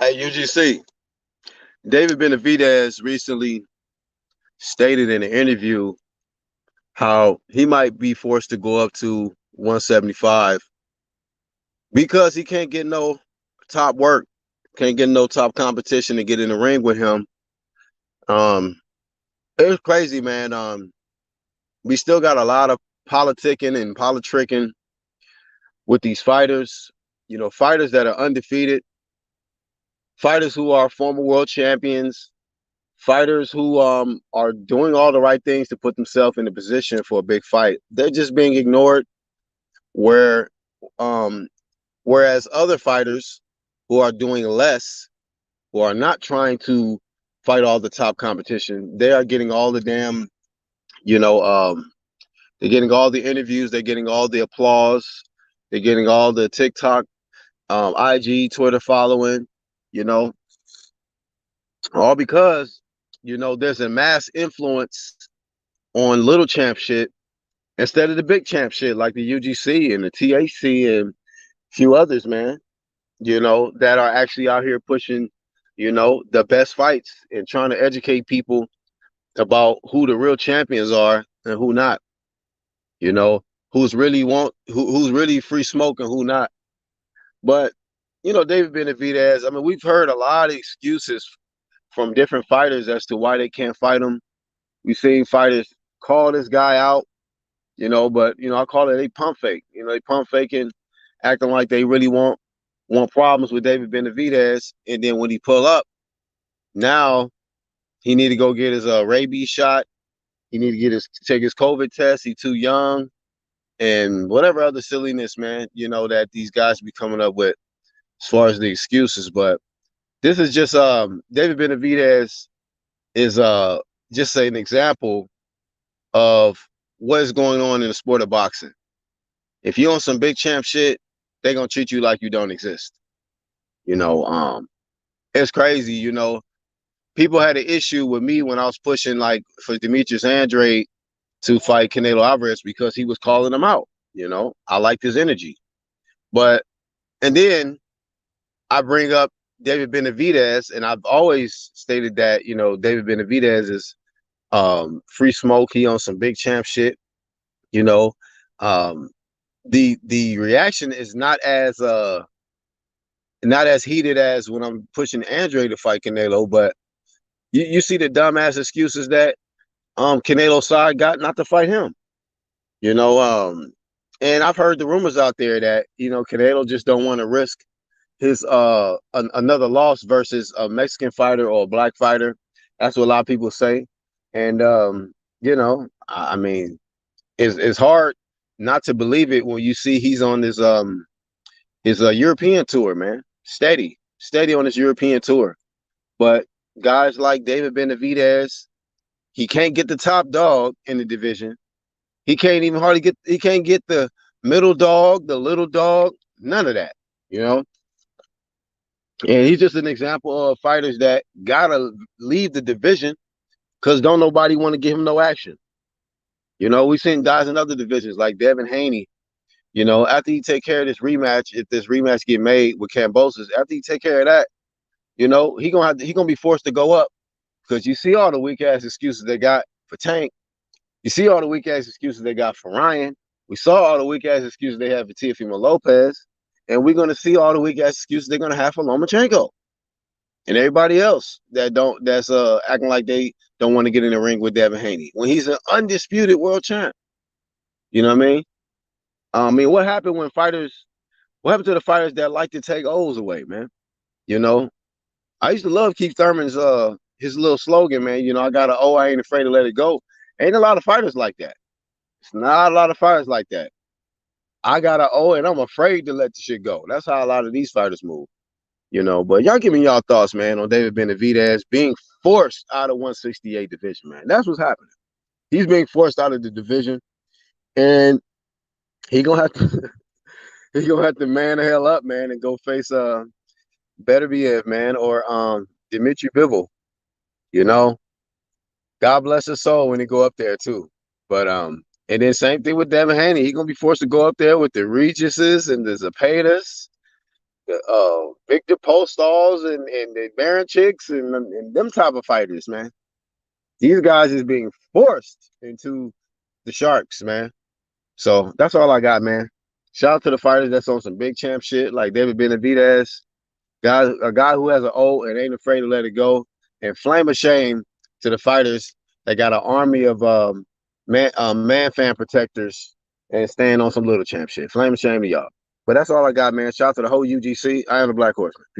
Hey, UGC, David Benavidez recently stated in an interview how he might be forced to go up to 175 because he can't get no top work, can't get no top competition to get in the ring with him. Um, it was crazy, man. We still got a lot of politicking and politricking with these fighters. You know, fighters that are undefeated, fighters who are former world champions, fighters who are doing all the right things to put themselves in a position for a big fight. They're just being ignored. Where um, whereas other fighters who are doing less, who are not trying to fight all the top competition, they are getting all the damn, you know, they're getting all the interviews, they're getting all the applause, they're getting all the TikTok, IG, Twitter following, you know, all because there's a mass influence on little champ shit instead of the big champ shit like the UGC and the TAC and a few others, man, that are actually out here pushing, the best fights and trying to educate people about who the real champions are and who not, you know, who's really free smoke and who not. But, David Benavidez, I mean, we've heard a lot of excuses from different fighters as to why they can't fight him. We've seen fighters call this guy out, but I call it they pump fake. They pump faking, acting like they really want problems with David Benavidez, and then when he pull up, now he need to go get his rabies shot. He need to take his COVID test. He too young, and whatever other silliness, man, that these guys be coming up with as far as the excuses. But this is just David Benavidez is just an example of what is going on in the sport of boxing. If you on some big champ shit, they gonna treat you like you don't exist. It's crazy. People had an issue with me when I was pushing like for Demetrius Andrade to fight Canelo Alvarez because he was calling him out. I liked his energy, and then I bring up David Benavidez, and I've always stated that David Benavidez is free smoke. He on some big champ shit. You know, um, the reaction is not as heated as when I'm pushing Andre to fight Canelo, but you see the dumbass excuses that Canelo's side got not to fight him. You know, and I've heard the rumors out there that Canelo just don't want to risk his another loss versus a Mexican fighter or a black fighter. That's what a lot of people say, and I mean, it's hard not to believe it when you see he's on his European tour, man. Steady on his European tour. But guys like David Benavidez, he can't get the top dog in the division. He can't even hardly get. He can't get the middle dog, the little dog, none of that. You know, and he's just an example of fighters that gotta leave the division because don't nobody want to give him no action. We've seen guys in other divisions like Devin Haney. After he take care of this rematch, if this rematch get made with Cambosis, after he take care of that, he gonna be forced to go up because you see all the weak ass excuses they got for Tank. You see all the weak ass excuses they got for Ryan. We saw all the weak ass excuses they have for Teofimo Lopez, and we're gonna see all the weak ass excuses they're gonna have for Lomachenko and everybody else that's acting like they don't want to get in the ring with Devin Haney when he's an undisputed world champ. You know what I mean? What happened when fighters? What happened to the fighters that like to take O's away, man? You know, I used to love Keith Thurman's his little slogan, man. I got an O, I ain't afraid to let it go. Ain't a lot of fighters like that. It's not a lot of fighters like that. I got an O and I'm afraid to let the shit go. That's how a lot of these fighters move. But y'all give me y'all thoughts, man, on David Benavidez being forced out of 168 division, man. That's what's happening. He's being forced out of the division, and he gonna have to he gonna have to man the hell up, man, and go face Benavidez, man, or Dimitri Bivol. You know, God bless his soul when he go up there too. But and then same thing with Devin Haney. He gonna be forced to go up there with the Regises and the Zapatas. Victor Postals and the Baron Chicks and them type of fighters, man. These guys is being forced into the Sharks, man. So that's all I got, man. Shout out to the fighters that's on some big champ shit, like David Benavidez, a guy who has an O and ain't afraid to let it go. And flame of shame to the fighters that got an army of man fan protectors and stand on some little champ shit. Flame of shame to y'all. But that's all I got, man. Shout out to the whole UGC. I am the Black Horseman.